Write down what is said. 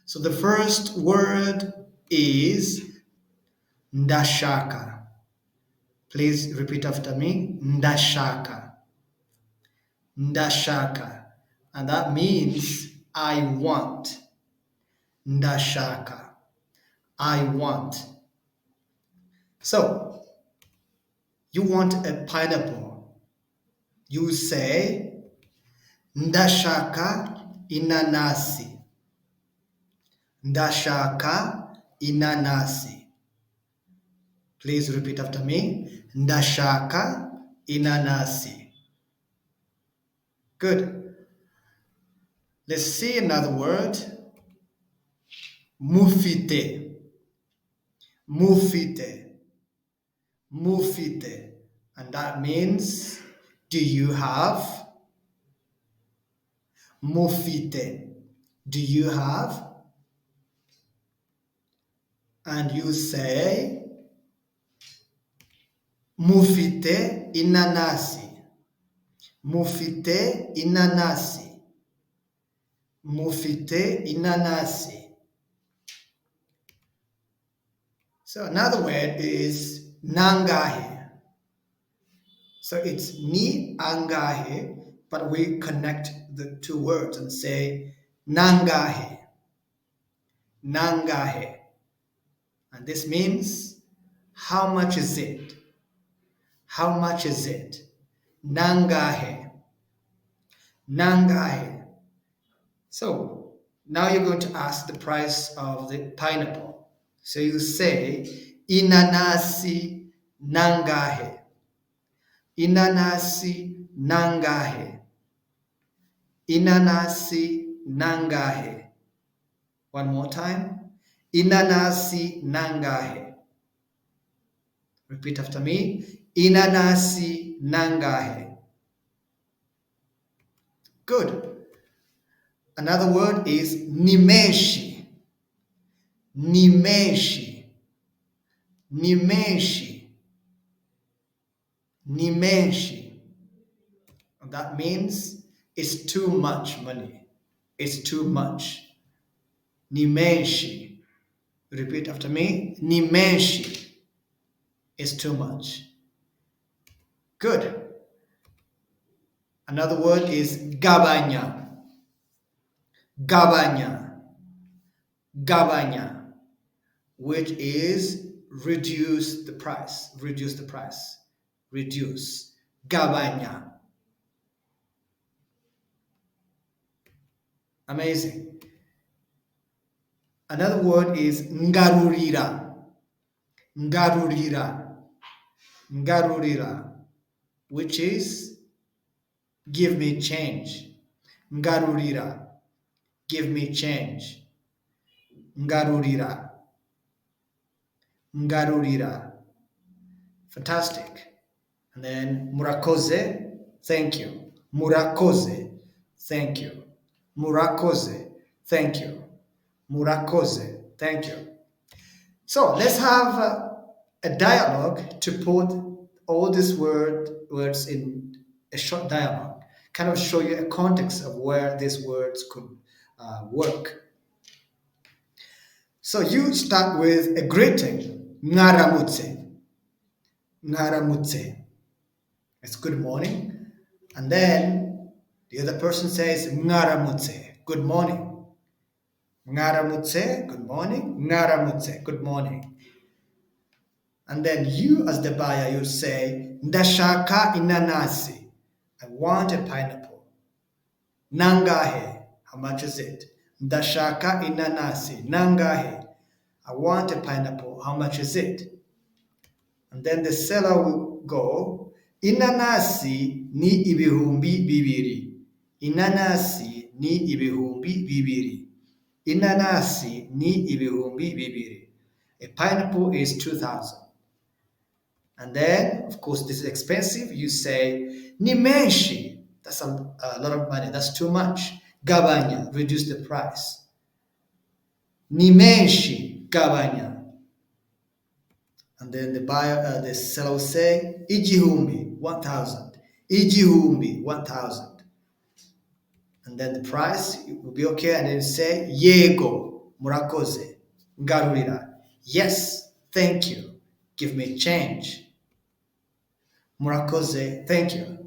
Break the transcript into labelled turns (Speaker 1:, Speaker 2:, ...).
Speaker 1: So the first word is ndashaka. Please repeat after me. Ndashaka. Ndashaka. And that means I want. Ndashaka. I want. So, you want a pineapple. You say, ndashaka inanasi. Ndashaka inanasi. Please repeat after me. Ndashaka inanasi. Good. Let's see another word. Mufite. Mufite. Mufite. And that means, do you have? Mufite. Do you have? And you say, mufite inanasi. Mufite inanasi. Mufite inanasi. So another word is nangahe. So it's ni angahe, but we connect the two words and say nangahe. Nangahe. And this means, how much is it? How much is it? Nangahe. Nangahe. So now you're going to ask the price of the pineapple. So you say, inanasi nangahe. Inanasi nangahe. Inanasi nangahe. One more time. Inanasi nangahe. Repeat after me. Inanasi nangahe. Good. Another word is nimeshi. Nimeshi. Nimeshi. Nimeshi. That means it's too much money. It's too much. Nimeshi. Repeat after me. Nimeshi. It's too much. Good. Another word is gabanya. Gabanya. Gabanya. Which is reduce the price. Reduce the price. Reduce. Gabanya. Amazing. Another word is ngarurira. Ngarurira. Ngarurira. Which is give me change. Ngarurira. Give me change. Ngarurira. Ngarurira. Fantastic. And then murakoze. Thank you. Murakoze. Thank you. Murakoze. Thank you. Murakoze. Thank you. So let's have a dialogue to put all these words in a short dialogue. Kind of show you a context of where these words could work. So you start with a greeting. Ngaramutse. Ngaramutse. It's good morning. And then the other person says ngaramutse. Good morning. Ngaramutse. Good morning. Ngaramutse. Good morning. And then you, as the buyer, you say ndashaka inanasi. I want a pineapple. Nangahe. How much is it? Ndashaka inanasi. Nangahe. I want a pineapple. How much is it? And then the seller will go, inanasi ni ibihumbi bibiri. Inanasi ni ibihumbi bibiri. Inanasi ni ibihumbi bibiri. A pineapple is 2,000. And then, of course, this is expensive. You say, nimeshi. That's a lot of money. That's too much. Gabanya. Reduce the price. Nimeshi. Gabanya. And then the seller will say, igihumbi, 1,000. Igihumbi, 1,000. And then the price will be okay. And then say, yego. murakoze. Ngarurira, yes, thank you. Give me change. Murakoze, thank you.